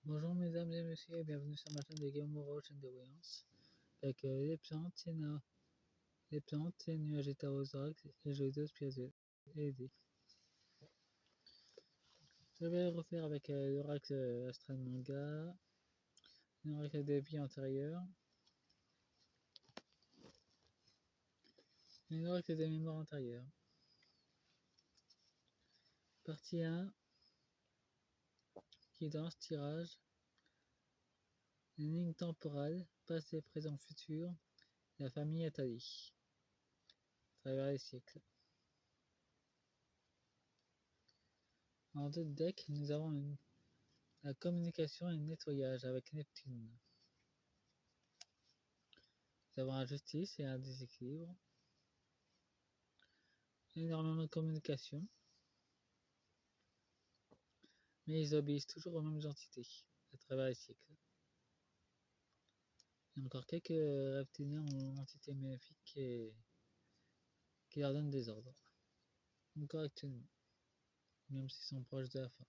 Bonjour mesdames et messieurs et bienvenue sur ma chaîne de Game chaîne de voyance. Avec les plantes, les nuages et oracles, les jeux vidéo spirituels et aider. Je vais refaire avec l'oracle astral manga, l'oracle des vies antérieures, et l'oracle des mémoires antérieures. Partie 1, guidance, tirage, une ligne temporale, passé, présent, futur, la famille Atali, à travers les siècles. En deux decks, nous avons la communication et le nettoyage avec Neptune. Nous avons la justice et un déséquilibre. Énormément de communication. Mais ils obéissent toujours aux mêmes entités, à travers les siècles. Il y a encore quelques reptiliens ou entités maléfiques qui leur donnent des ordres. Encore actuellement. Même s'ils sont proches de la fin.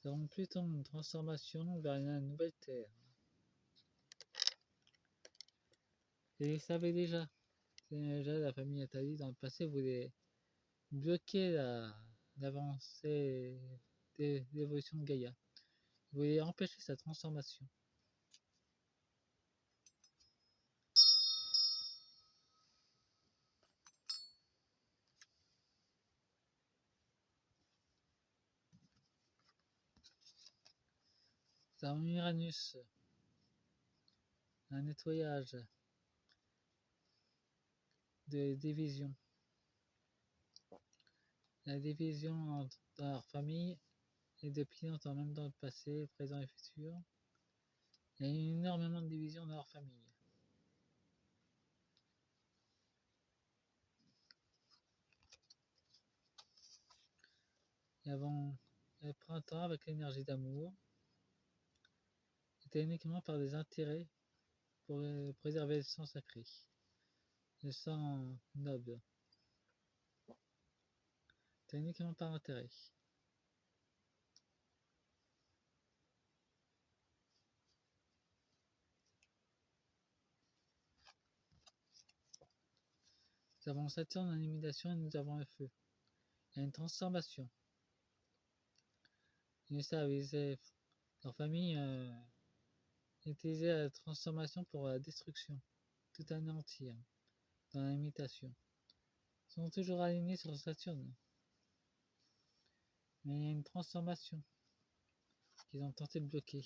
Nous avons Pluton, une transformation vers une nouvelle Terre. Et vous savez déjà, la famille Atali dans le passé voulait bloquer l'avancée de l'évolution de Gaïa. Ils voulaient empêcher sa transformation. Nous avons Uranus, un nettoyage de division. La division dans leur famille est de pliantes en même temps le passé, présent et futur. Il y a énormément de divisions dans leur famille. Et avant le printemps avec l'énergie d'amour, c'était uniquement par des intérêts pour préserver le sang sacré, le sang noble. C'était uniquement par intérêt. Nous avons Saturne en élimination et nous avons le feu. Il y a une transformation. Ils savent, leur famille utilisait la transformation pour la destruction, tout anéantir, dans l'imitation. Ils sont toujours alignés sur Saturne. Mais il y a une transformation qu'ils ont tenté de bloquer.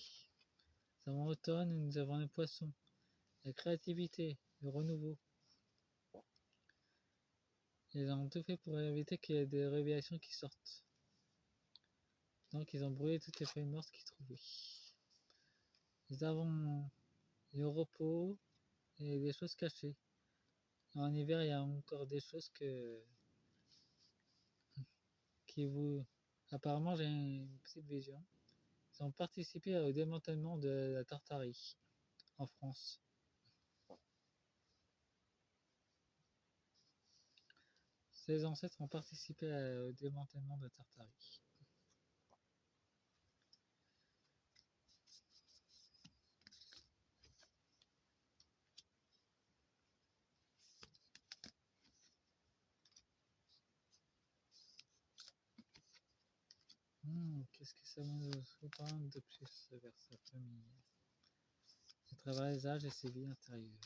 Nous avons l'automne et nous avons les poissons, la créativité, le renouveau. Ils ont tout fait pour éviter qu'il y ait des révélations qui sortent. Donc ils ont brûlé toutes les feuilles mortes qu'ils trouvaient. Nous avons le repos et des choses cachées. En hiver, il y a encore des choses qui vous... Apparemment, j'ai une petite vision. Ils ont participé au démantèlement de la Tartarie en France. Ses ancêtres ont participé au démantèlement de la Tartarie. Qu'est-ce que ça nous reprend de plus vers sa famille? À travers les âges et ses vies intérieures.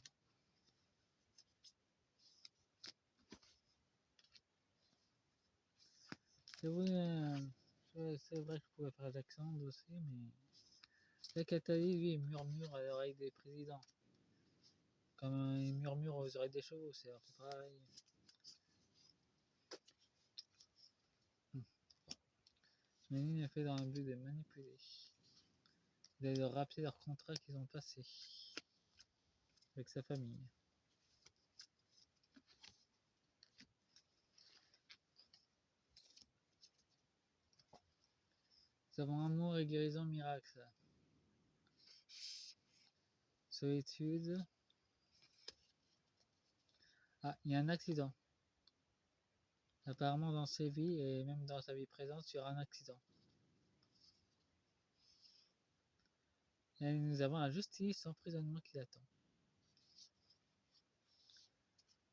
C'est vrai que je pouvais faire l'accent aussi, mais la Cathalie, lui, il murmure à l'oreille des présidents. Comme il murmure aux oreilles des chevaux, c'est un peu pareil. Méline est fait dans le but de manipuler, de leur rappeler leur contrat qu'ils ont passé avec sa famille. Nous avons amour et guérison miracle. Solitude. Ah, il y a un accident. Apparemment dans ses vies et même dans sa vie présente, il y aura un accident. Et nous avons la justice emprisonnement qui l'attend.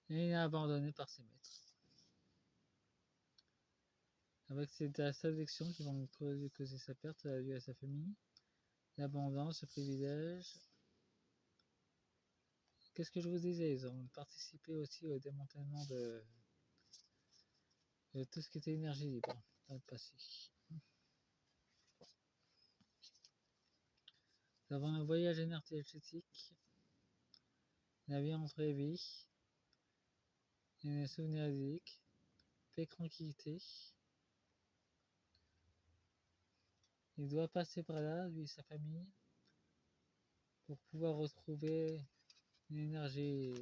Et il est abandonné par ses maîtres. Avec cette sélection qui vont causer sa perte à lui et à sa famille, l'abondance, le privilège. Qu'est-ce que je vous disais? Ils ont participé aussi au démantèlement de tout ce qui était énergie libre dans le passé. Nous avons un voyage énergétique, la vie entre les vies, les souvenirs idylliques, paix, tranquillité. Il doit passer par là, lui et sa famille, pour pouvoir retrouver une énergie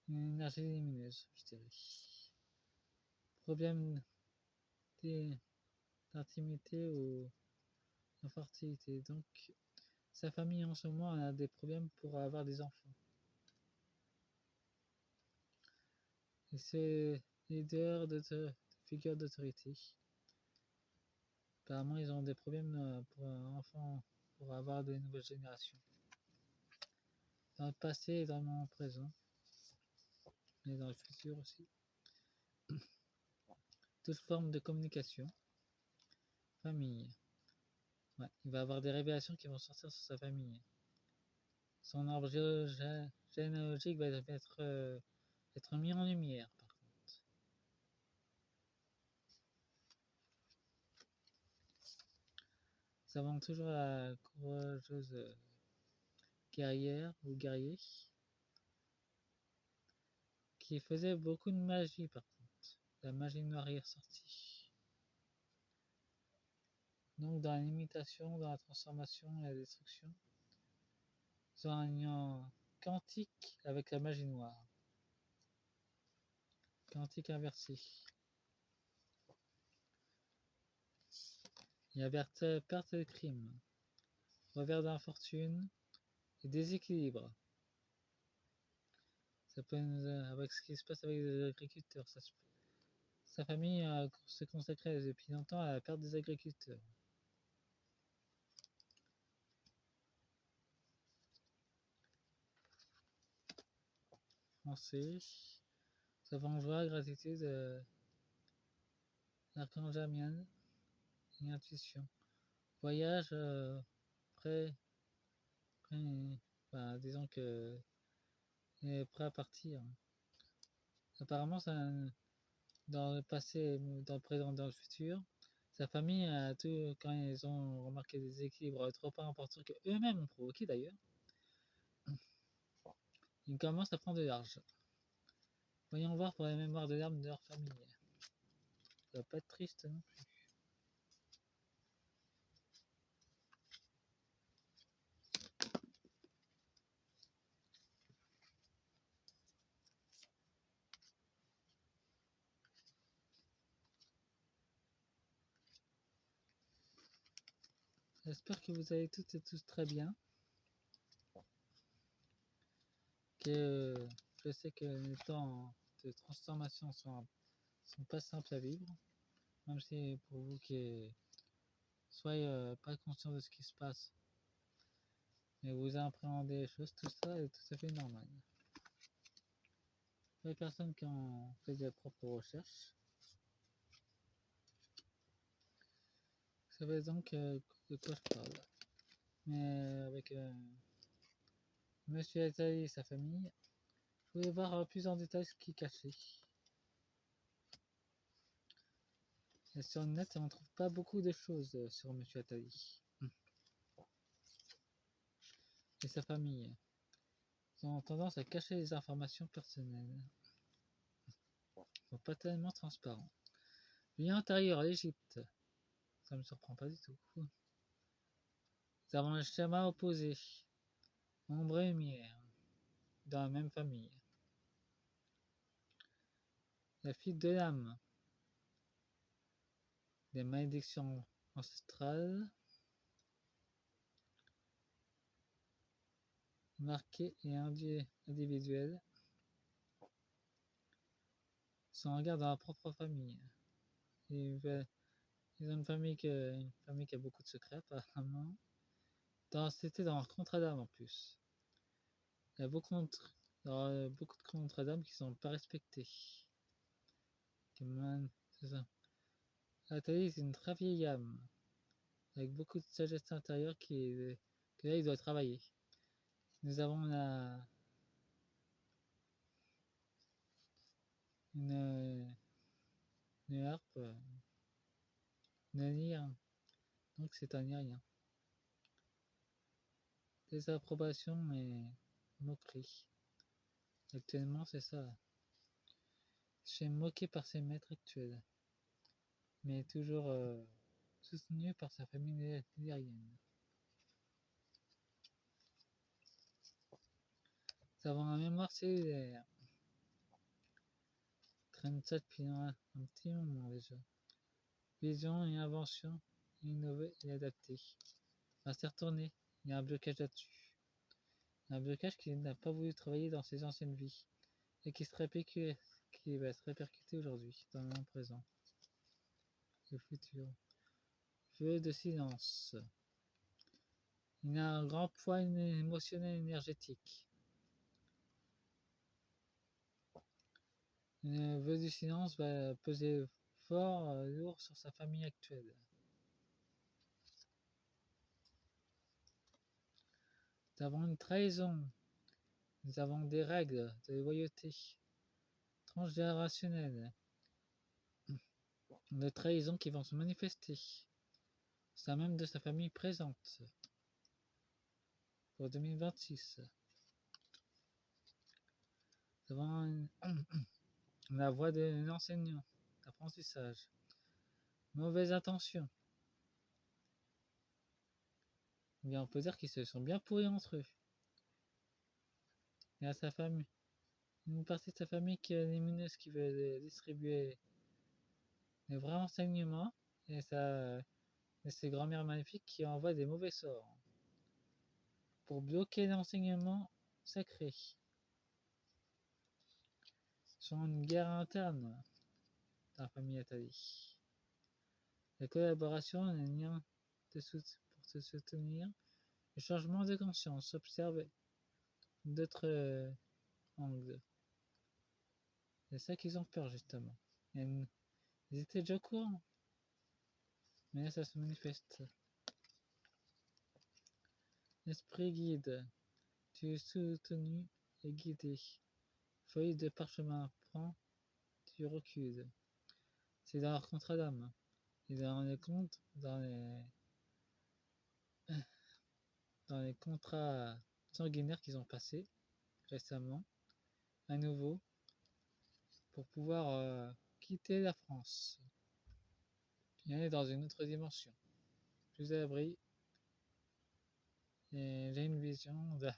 lumineuse, je dirais. Problème d'intimité ou d'infertilité. Donc, sa famille en ce moment a des problèmes pour avoir des enfants. Et c'est leader de figure d'autorité. Apparemment, ils ont des problèmes pour un enfant, pour avoir de nouvelles générations. Dans le passé et dans le moment présent. Mais dans le futur aussi. Toute forme de communication. Famille. Ouais, il va avoir des révélations qui vont sortir sur sa famille. Son arbre généalogique va être mis en lumière, par contre. Nous avons toujours la courageuse guerrière ou guerrier qui faisait beaucoup de magie, par contre. La magie noire est ressortie. Donc, dans l'imitation, dans la transformation et la destruction, ils ont un lien quantique avec la magie noire. Quantique inversé. Il y a perte de crime, revers d'infortune et déséquilibre. Ça peut avec ce qui se passe avec les agriculteurs. Sa famille se consacrait depuis longtemps à la perte des agriculteurs. Français. Nous avons joie, gratitude, l'archange Jamiel et intuition. Voyage prêt, disons que il est prêt à partir. Apparemment, dans le passé, dans le présent, dans le futur, sa famille a tout, quand ils ont remarqué des équilibres trop importants que eux-mêmes ont provoqué d'ailleurs, ils commencent à prendre de l'argent. Voyons voir pour la mémoire de l'âme de leur famille. Ça va pas être triste non plus. J'espère que vous allez toutes et tous très bien. Que je sais que les temps de transformation sont pas simples à vivre, même si pour vous qui soyez pas conscient de ce qui se passe, mais vous appréhendez les choses, tout ça est tout à fait normal. Pour les personnes qui ont fait des propres recherches, vous savez donc de quoi je parle. Mais avec Monsieur Attali et sa famille, je voulais voir plus en détail ce qui est caché. Et sur le net, on ne trouve pas beaucoup de choses sur Monsieur Attali et sa famille. Ils ont tendance à cacher les informations personnelles. Ils sont pas tellement transparents. Lien antérieur à l'Égypte. Ça me surprend pas du tout. Nous avons un schéma opposé. Ombre et lumière. Dans la même famille. La fuite de l'âme. Des malédictions ancestrales. Marquées et individuelles. sont en guerre dans leur propre famille. Ils ont une famille qui a beaucoup de secrets, apparemment. C'était dans leur contrat d'âme en plus. Il y a beaucoup de contrats d'âme qui sont pas respectés. C'est ça. Athalie, c'est une très vieille âme, avec beaucoup de sagesse intérieure que là, il doit travailler. Nous avons une harpe, une lyre, donc c'est un irien. Désapprobation et moquerie. Actuellement, c'est ça. Je suis moqué par ses maîtres actuels, mais toujours soutenu par sa famille lyrienne. Nous avons la mémoire cellulaire. Traîne ça depuis un petit moment déjà. Vision et invention, innover et adapter. Va s'y retourner. Il y a un blocage là-dessus. Un blocage qui n'a pas voulu travailler dans ses anciennes vies et qui va se répercuter aujourd'hui, dans le moment présent. Le futur. Feu de silence. Il a un grand poids émotionnel et énergétique. Le vœu du silence va peser fort, lourd sur sa famille actuelle. Nous avons une trahison. Nous avons des règles de loyauté transgénérationnelles de trahison qui vont se manifester au sein même de sa famille présente pour 2026. Nous avons la voie de l'enseignant, d'apprentissage. Mauvaise intention. Bien, on peut dire qu'ils se sont bien pourris entre eux. Et à sa famille. Une partie de sa famille qui est lumineuse, qui veut distribuer les vrais enseignements, et ses grand-mères maléfiques qui envoient des mauvais sorts pour bloquer l'enseignement sacré. Sont une guerre interne dans la famille Atali. La collaboration est un lien pour se soutenir. Le changement de conscience, observer d'autres angles. C'est ça qu'ils ont peur justement. Ils étaient déjà au courant. Mais là ça se manifeste. Esprit guide. Tu es soutenu et guidé. Feuille de parchemin. Prends, tu recules. C'est dans leur contrat d'âme. Et dans les comptes, dans les contrats sanguinaires qu'ils ont passés récemment, à nouveau, pour pouvoir quitter la France et aller dans une autre dimension, plus à l'abri. Et j'ai une vision de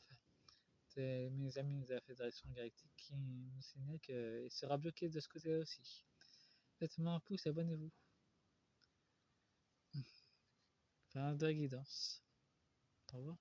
mes amis de la Fédération Galactique qui me signalent qu'il sera bloqué de ce côté-là aussi. Faites-moi un pouce, abonnez-vous. Fin de la guidance. Au revoir.